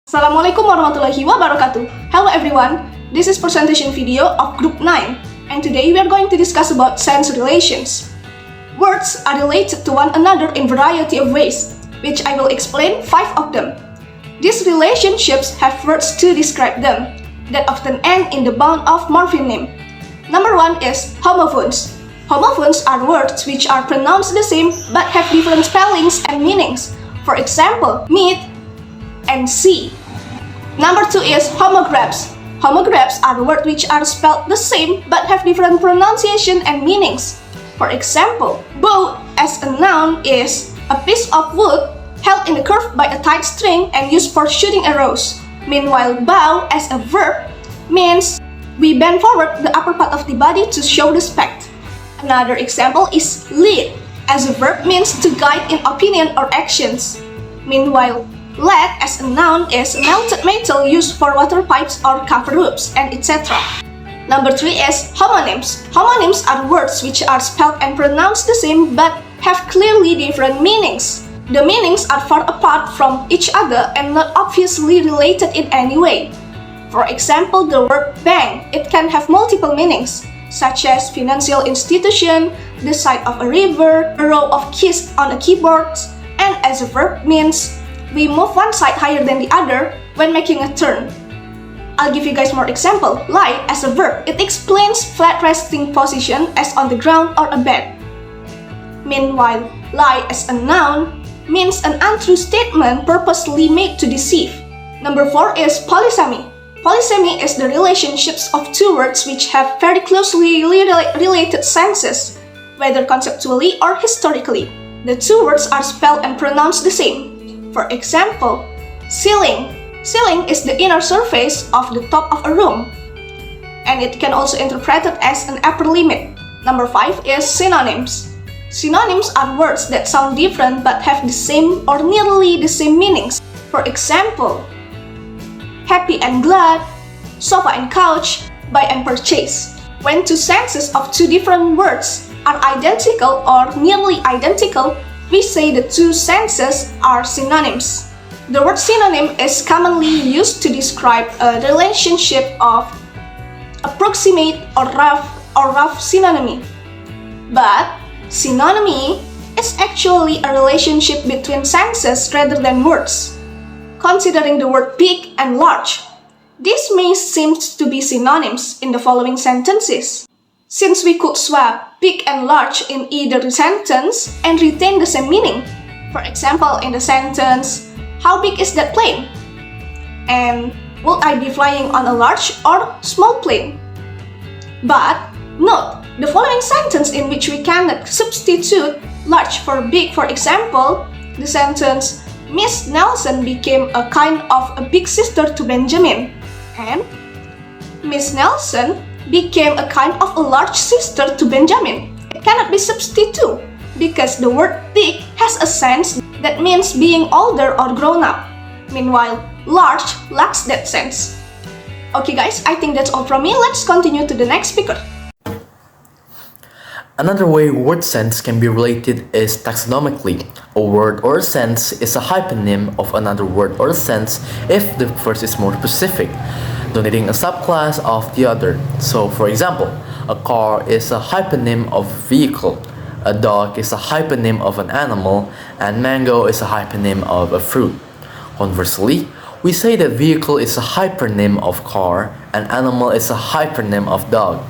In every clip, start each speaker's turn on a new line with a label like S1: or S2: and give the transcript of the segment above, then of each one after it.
S1: Assalamualaikum warahmatullahi wabarakatuh. Hello everyone, this is presentation video of Group 9 and today we are going to discuss about sense relations. Words are related to one another in variety of ways, which I will explain 5 of them. These relationships have words to describe them that often end in the bound of morpheme. Number 1 is homophones. Homophones are words which are pronounced the same but have different spellings and meanings. For example, meat and see. Number 2 is homographs. Homographs are words which are spelled the same but have different pronunciation and meanings. For example, bow as a noun is a piece of wood held in a curve by a tight string and used for shooting arrows. Meanwhile, bow as a verb means we bend forward the upper part of the body to show respect. Another example is lead as a verb means to guide in opinion or actions. Meanwhile, lead as a noun is melted metal used for water pipes or cover roofs, and etc. Number 3 is homonyms. Homonyms are words which are spelled and pronounced the same but have clearly different meanings. The meanings are far apart from each other and not obviously related in any way. For example, the word bank, it can have multiple meanings, such as financial institution, the side of a river, a row of keys on a keyboard, and as a verb means we move one side higher than the other when making a turn. I'll give you guys more example. Lie as a verb, it explains flat resting position as on the ground or a bed. Meanwhile, lie as a noun means an untrue statement purposely made to deceive. Number 4 is polysemy. Polysemy is the relationships of two words which have very closely related senses, whether conceptually or historically. The two words are spelled and pronounced the same. For example, ceiling. Ceiling is the inner surface of the top of a room, and it can also interpreted as an upper limit. Number 5 is synonyms. Synonyms are words that sound different but have the same or nearly the same meanings. For example, happy and glad, sofa and couch, buy and purchase. When two senses of two different words are identical or nearly identical, we say the two senses are synonyms. The word synonym is commonly used to describe a relationship of approximate or rough synonymy. But synonymy is actually a relationship between senses rather than words. Considering the word big and large, this may seem to be synonyms in the following sentences. Since we could swap big and large in either sentence and retain the same meaning. For example, in the sentence, how big is that plane? And will I be flying on a large or small plane? But note, the following sentence in which we cannot substitute large for big. For example, the sentence, Miss Nelson became a kind of a big sister to Benjamin. And Miss Nelson became a kind of a large sister to Benjamin. It cannot be substituted because the word big has a sense that means being older or grown up. Meanwhile, large lacks that sense. Okay guys, I think that's all from me. Let's continue to the next speaker.
S2: Another way word sense can be related is taxonomically. A word or a sense is a hyponym of another word or sense if the first is more specific, denoting a subclass of the other. So, for example, a car is a hyponym of vehicle, a dog is a hyponym of an animal, and mango is a hyponym of a fruit. Conversely, we say that vehicle is a hypernym of car and animal is a hypernym of dog.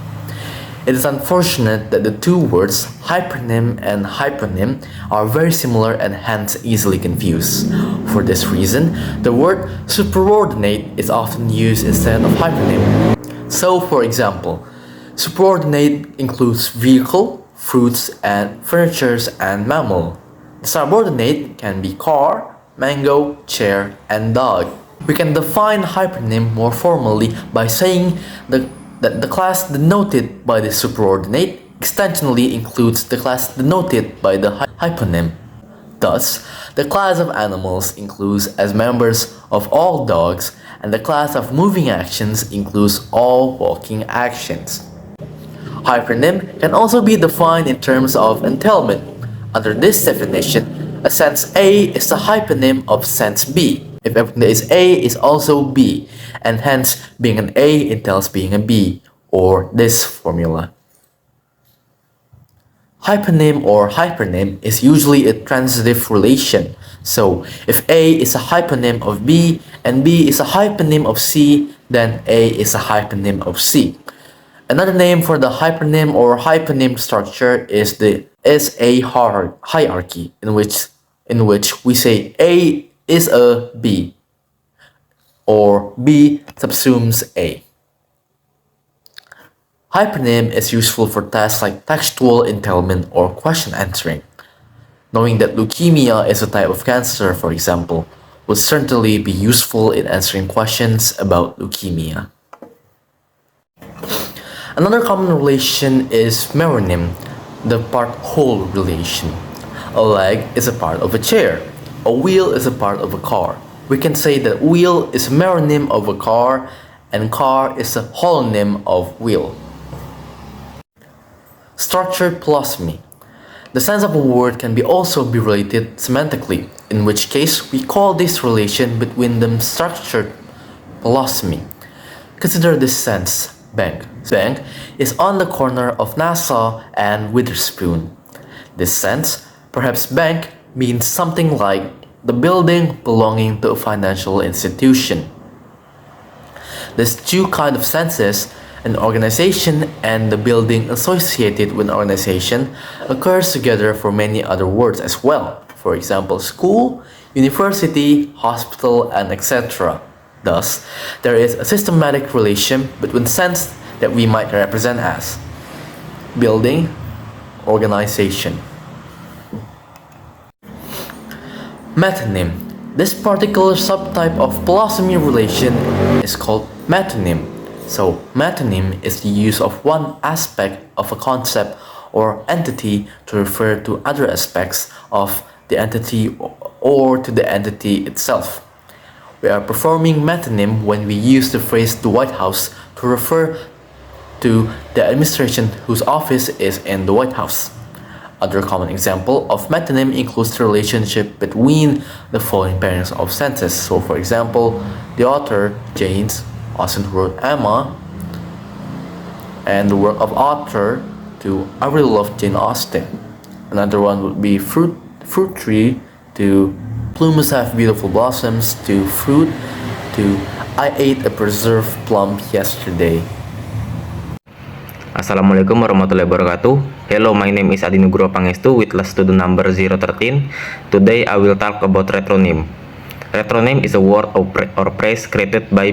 S2: It is unfortunate that the two words hypernym and hypernym are very similar and hence easily confused. For this reason, the word superordinate is often used instead of hypernym. So, for example, superordinate includes vehicle, fruits, and furnitures and mammal. The subordinate can be car, mango, chair, and dog. We can define hypernym more formally by saying that the class denoted by the superordinate extensionally includes the class denoted by the hyponym. Thus, the class of animals includes as members of all dogs, and the class of moving actions includes all walking actions. Hypernym can also be defined in terms of entailment. Under this definition, a sense A is the hyponym of sense B, If everything that is A is also B, and hence being an A entails being a B, or this formula. Hyponym or hypernym is usually a transitive relation. So, if A is a hyponym of B and B is a hyponym of C, then A is a hyponym of C. Another name for the hypernym or hyponym structure is a hierarchy, in which we say A is a B, or B subsumes A. Hypernym is useful for tasks like textual entailment or question answering. Knowing that leukemia is a type of cancer, for example, would certainly be useful in answering questions about leukemia. Another common relation is meronym, the part-whole relation. A leg is a part of a chair. A wheel is a part of a car. We can say that wheel is a meronym of a car and car is a holonym of wheel. Structured polysemy. The sense of a word can also be related semantically, in which case we call this relation between them structured polysemy. Consider this sense, bank. Bank is on the corner of Nassau and Witherspoon. This sense, perhaps bank, means something like the building belonging to a financial institution. There's two kinds of senses, an organization and the building associated with an organization occurs together for many other words as well. For example, school, university, hospital, and etc. Thus, there is a systematic relation between sense that we might represent as building, organization. Metonym. This particular subtype of polysemy relation is called metonym. So, metonym is the use of one aspect of a concept or entity to refer to other aspects of the entity or to the entity itself. We are performing metonym when we use the phrase the White House to refer to the administration whose office is in the White House. Other common example of metonym includes the relationship between the following pairings of senses. So, for example, the author, James, Austen wrote Emma, and the work of author to I really love Jane Austen. Another one would be fruit tree to plumes have beautiful blossoms to fruit to I ate a preserved plum yesterday.
S3: Assalamualaikum warahmatullahi wabarakatuh. Hello, my name is Adi Nugroho Pangestu with class student number 013. Today I will talk about retronym. Retronym is a word or phrase created by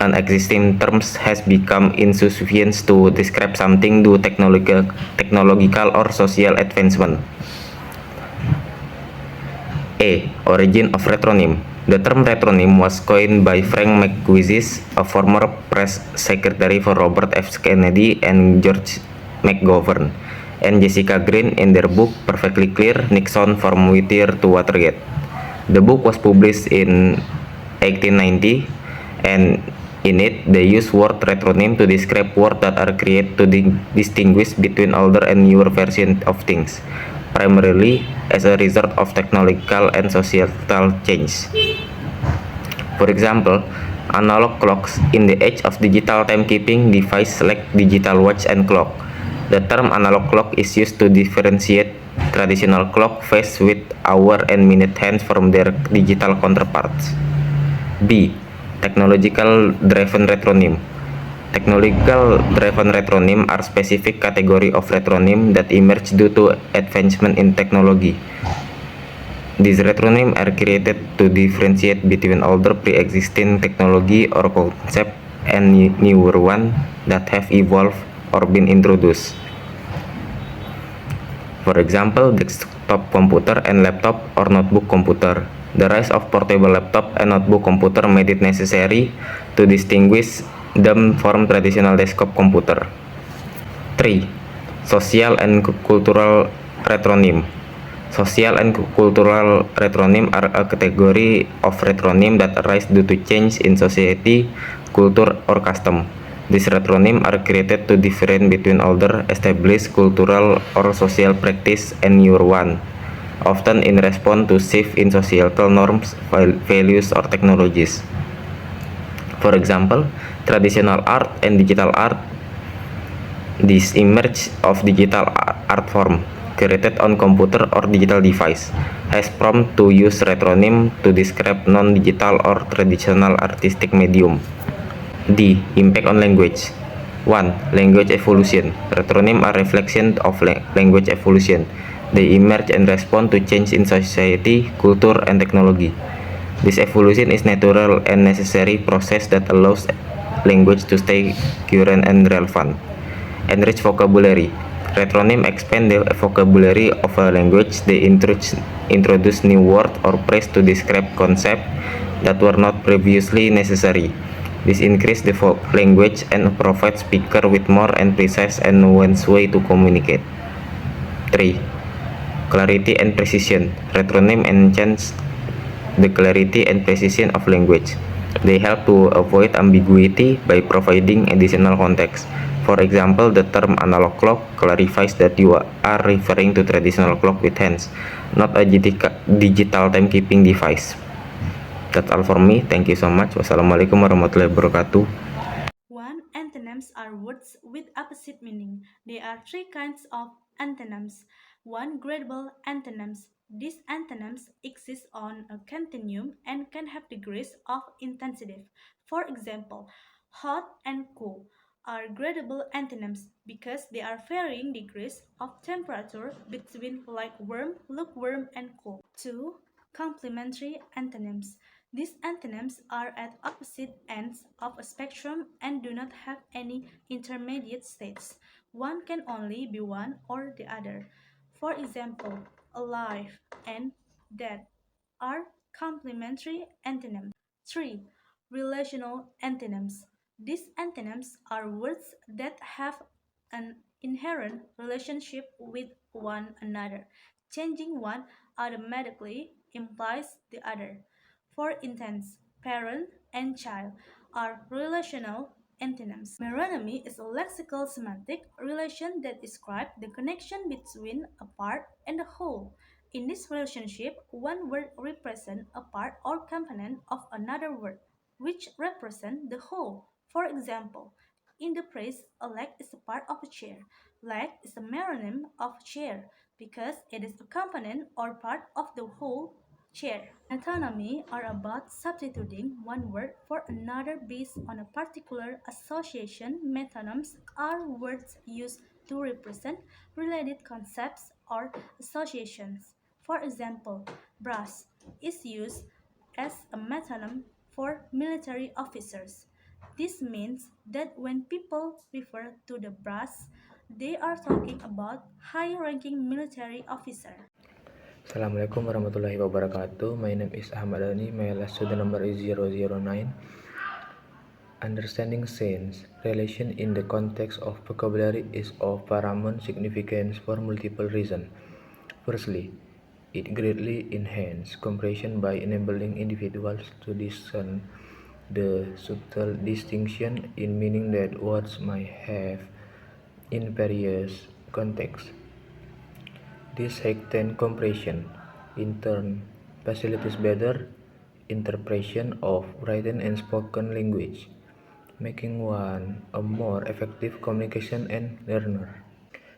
S3: an existing terms has become insufficient to describe something due technological or social advancement. A. Origin of retronym. The term retronym was coined by Frank McWillis, a former press secretary for Robert F. Kennedy and George McGovern, and Jessica Green in their book Perfectly Clear: Nixon from Whittier to Watergate. The book was published in 1890, and in it they use word retronym to describe words that are created to distinguish between older and newer versions of things, primarily as a result of technological and societal change. For example, analog clocks in the age of digital timekeeping devices like digital watch and clock. The term analog clock is used to differentiate traditional clock face with hour and minute hands from their digital counterparts. B. Technological driven retronym. Technological driven retronym are specific category of retronym that emerge due to advancement in technology. These retronym are created to differentiate between older pre-existing technology or concept and newer one that have evolved or been introduced. For example, desktop computer and laptop or notebook computer. The rise of portable laptop and notebook computer made it necessary to distinguish them from traditional desktop computer. 3. Social and cultural retronym. Social and cultural retronym are a category of retronym that arise due to change in society, culture, or custom. These retronym are created to differentiate between older, established cultural or social practice and newer one. often in response to shift in societal norms, values, or technologies. For example, traditional art and digital art. This emerge of digital art form, created on computer or digital device, has prompted to use retronym to describe non-digital or traditional artistic medium. D. Impact on language. 1. Language evolution. Retronym are reflection of language evolution. They emerge and respond to change in society, culture, and technology. This evolution is natural and necessary process that allows language to stay current and relevant. Enrich vocabulary. Retronym expand the vocabulary of a language. They introduce new words or phrase to describe concepts that were not previously necessary. This increases the language and provides speaker with more and precise and nuanced way to communicate. 3. Clarity and precision. Retronym enhance the clarity and precision of language. They help to avoid ambiguity by providing additional context. For example, the term analog clock clarifies that you are referring to traditional clock with hands, not a digital timekeeping device. That's all for me. Thank you so much. Wassalamualaikum warahmatullahi wabarakatuh.
S4: One, antonyms are words with opposite meaning. There are three kinds of antonyms. One, gradable antonyms. These antonyms exist on a continuum and can have degrees of intensity. For example, hot and cool are gradable antonyms because they are varying degrees of temperature between like warm, lukewarm, and cool. Two, complementary antonyms. These antonyms are at opposite ends of a spectrum and do not have any intermediate states. One can only be one or the other. For example, alive and dead are complementary antonyms. 3. Relational antonyms. These antonyms are words that have an inherent relationship with one another. Changing one automatically implies the other. For instance, parent and child are relational antonyms. Meronymy is a lexical semantic relation that describes the connection between a part and a whole. In this relationship, one word represents a part or component of another word, which represents the whole. For example, in the phrase, a leg is a part of a chair. Leg is a meronym of chair because it is a component or part of the whole chair. Metonymy are about substituting one word for another based on a particular association. Metonyms are words used to represent related concepts or associations. For example, brass is used as a metonym for military officers. This means that when people refer to the brass, they are talking about high-ranking military officer.
S5: Assalamualaikum warahmatullahi wabarakatuh. My name is Ahmad Dhani. My last student number is 009. Understanding sense relation in the context of vocabulary is of paramount significance for multiple reasons. Firstly, it greatly enhances comprehension by enabling individuals to discern the subtle distinction in meaning that words might have in various contexts. This heightened comprehension, in turn, facilitates better interpretation of written and spoken language, making one a more effective communication and learner.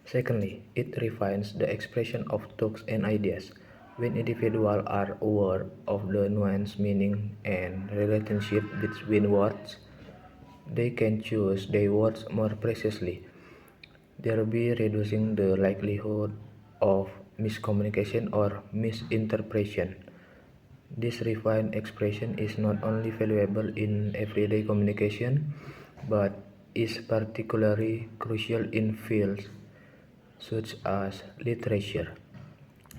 S5: Secondly, it refines the expression of thoughts and ideas. When individuals are aware of the nuanced meaning and relationship between words, they can choose their words more precisely, thereby reducing the likelihood of miscommunication or misinterpretation. This refined expression is not only valuable in everyday communication, but is particularly crucial in fields such as literature,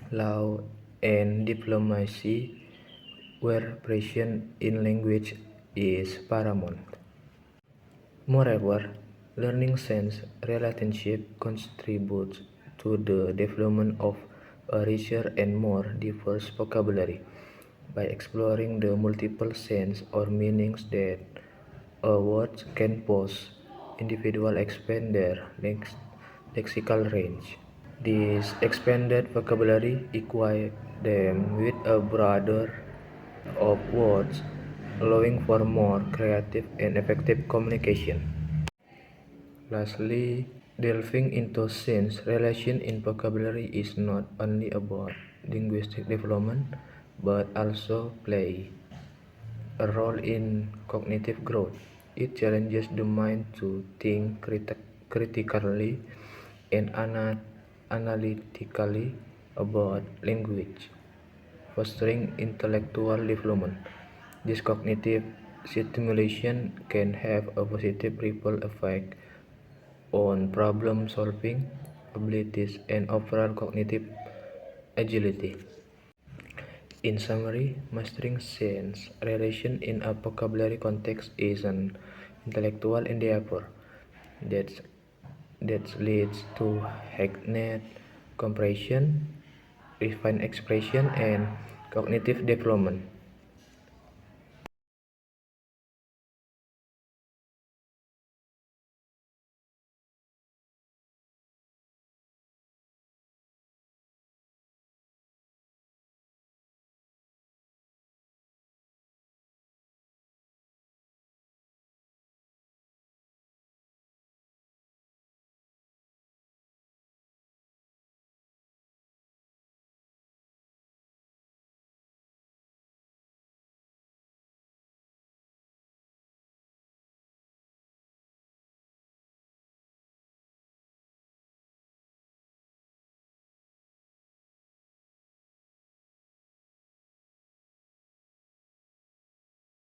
S5: law, and diplomacy, where precision in language is paramount. Moreover, learning sense relationship contributes to the development of a richer and more diverse vocabulary. By exploring the multiple sense or meanings that a word can pose, individuals expand their lexical range. This expanded vocabulary equipped them with a broader of words, allowing for more creative and effective communication. Lastly, delving into sense relation in vocabulary is not only about linguistic development but also play a role in cognitive growth. It challenges the mind to think critically and analytically about language, fostering intellectual development. This cognitive stimulation can have a positive ripple effect on problem solving abilities and overall cognitive agility. In summary, mastering sense relation in a vocabulary context is an intellectual endeavor that, that leads to heightened comprehension, refined expression, and cognitive development.